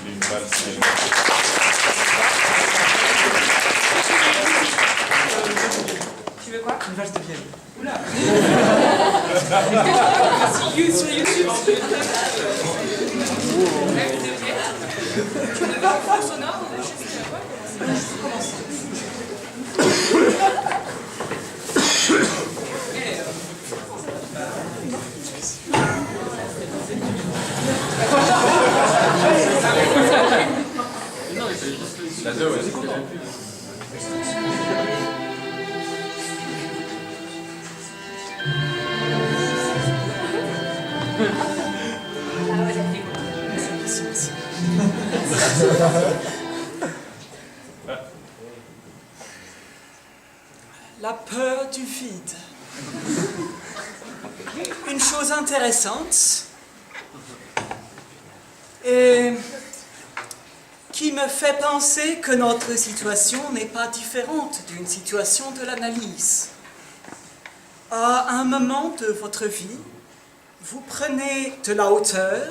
une valse. Tu veux quoi? Une valse de Vienne. Oula. Sur YouTube. Tu veux pas un sonore ou juste quoi? La deux, ouais. La peur du vide. Une chose intéressante et qui me fait penser que notre situation n'est pas différente d'une situation de l'analyse. À un moment de votre vie, vous prenez de la hauteur,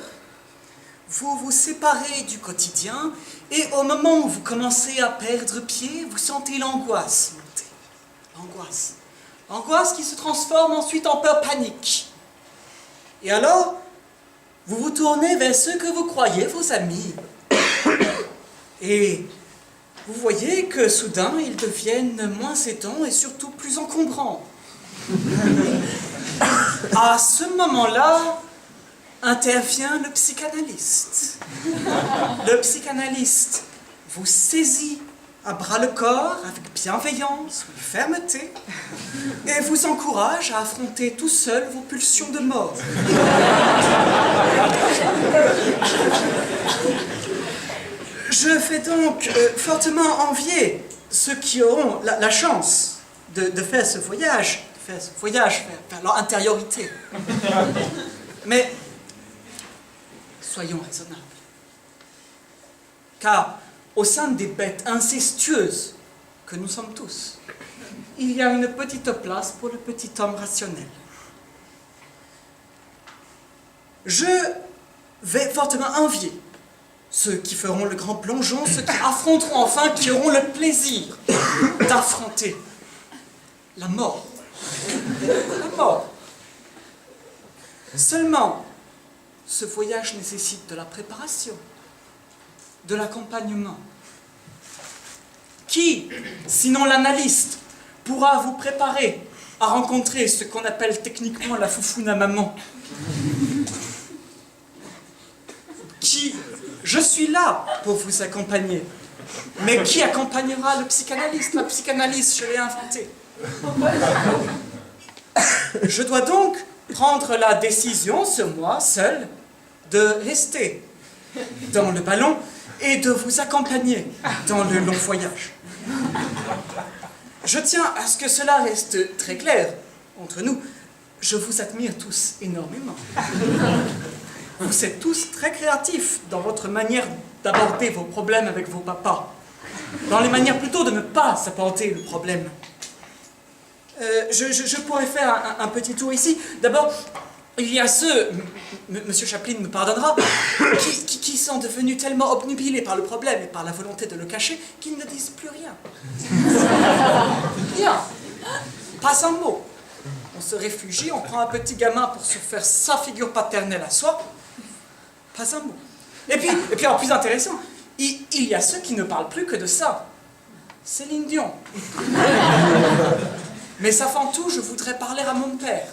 vous vous séparez du quotidien et au moment où vous commencez à perdre pied, vous sentez l'angoisse monter. L'angoisse. L'angoisse qui se transforme ensuite en peur panique. Et alors, vous vous tournez vers ceux que vous croyez vos amis. Et vous voyez que soudain, ils deviennent moins aidants et surtout plus encombrants. À ce moment-là, intervient le psychanalyste. Le psychanalyste vous saisit à bras-le-corps avec bienveillance ou fermeté et vous encourage à affronter tout seul vos pulsions de mort. Je fais donc fortement envier ceux qui auront la chance de faire ce voyage, vers leur intériorité. Mais soyons raisonnables. Car au sein des bêtes incestueuses que nous sommes tous, il y a une petite place pour le petit homme rationnel. Je vais fortement envier ceux qui feront le grand plongeon, ceux qui affronteront enfin, qui auront le plaisir d'affronter la mort. La mort. Seulement, ce voyage nécessite de la préparation, de l'accompagnement. Qui, sinon l'analyste, pourra vous préparer à rencontrer ce qu'on appelle techniquement la foufoune maman? Qui, je suis là pour vous accompagner, mais qui accompagnera le psychanalyste? La psychanalyste, je l'ai inventée. Je dois donc prendre la décision sur moi seul de rester dans le ballon et de vous accompagner dans le long voyage. Je tiens à ce que cela reste très clair entre nous. Je vous admire tous énormément. Vous êtes tous très créatifs dans votre manière d'aborder vos problèmes avec vos papas. Dans les manières plutôt de ne pas apporter le problème. Je pourrais faire un petit tour ici. D'abord, il y a ceux, Monsieur Chaplin me pardonnera, qui sont devenus tellement obnubilés par le problème et par la volonté de le cacher qu'ils ne disent plus rien. Rien. Pas un mot. On se réfugie, on prend un petit gamin pour se faire sa figure paternelle à soi. Pas un mot. Et puis alors, plus intéressant, il y a ceux qui ne parlent plus que de ça. Céline Dion. Mais avant tout, je voudrais parler à mon père.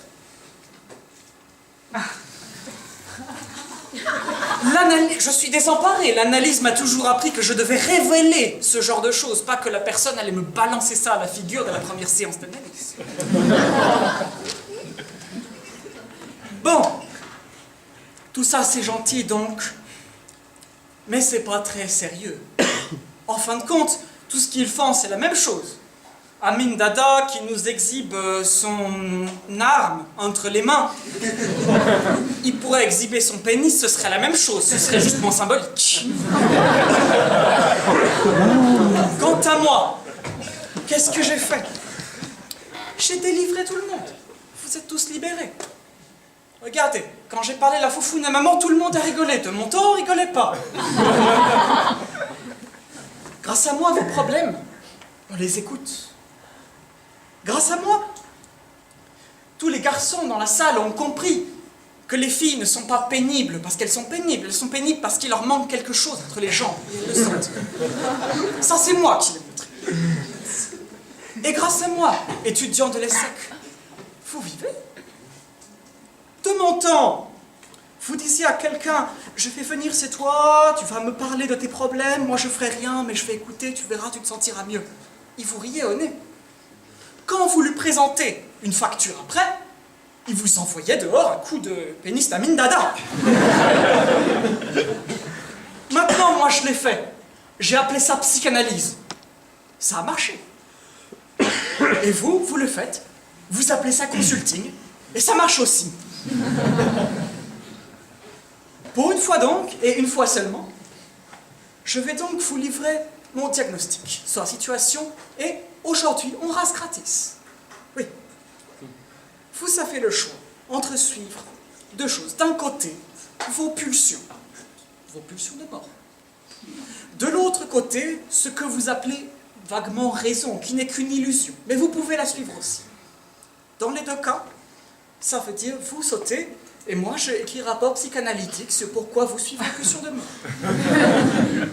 Je suis désemparé. L'analyse m'a toujours appris que je devais révéler ce genre de choses, pas que la personne allait me balancer ça à la figure de la première séance d'analyse. Bon, tout ça c'est gentil donc, mais c'est pas très sérieux. En fin de compte, tout ce qu'ils font c'est la même chose. Amin Dada qui nous exhibe son arme entre les mains, il pourrait exhiber son pénis, ce serait la même chose, ce serait justement symbolique. Quant à moi, qu'est-ce que j'ai fait? J'ai délivré tout le monde. Vous êtes tous libérés. Regardez, quand j'ai parlé de la foufoune à maman, tout le monde a rigolé. De mon temps, on rigolait pas. Grâce à moi, vos problèmes, on les écoute. Grâce à moi, tous les garçons dans la salle ont compris que les filles ne sont pas pénibles parce qu'elles sont pénibles. Elles sont pénibles parce qu'il leur manque quelque chose entre les jambes. Ils le sentent. Ça, c'est moi qui l'ai montré. Et grâce à moi, étudiant de l'ESSEC, vous vivez. De mon temps, vous disiez à quelqu'un, je vais venir chez toi, tu vas me parler de tes problèmes, moi je ferai rien, mais je vais écouter, tu verras, tu te sentiras mieux. Il vous riait au nez. Quand vous lui présentez une facture après, il vous envoyait dehors un coup de pénistamine dada. Maintenant, moi je l'ai fait. J'ai appelé ça psychanalyse. Ça a marché. Et vous, vous le faites. Vous appelez ça consulting. Et ça marche aussi. Pour une fois donc, et une fois seulement, je vais donc vous livrer mon diagnostic sur la situation et aujourd'hui, on rase gratis. Oui. Vous avez le choix entre suivre deux choses. D'un côté, vos pulsions de mort. De l'autre côté, ce que vous appelez vaguement raison, qui n'est qu'une illusion. Mais vous pouvez la suivre aussi. Dans les deux cas, ça veut dire vous sautez, et moi je écris rapport psychanalytique sur pourquoi vous suivez la pulsion de mort.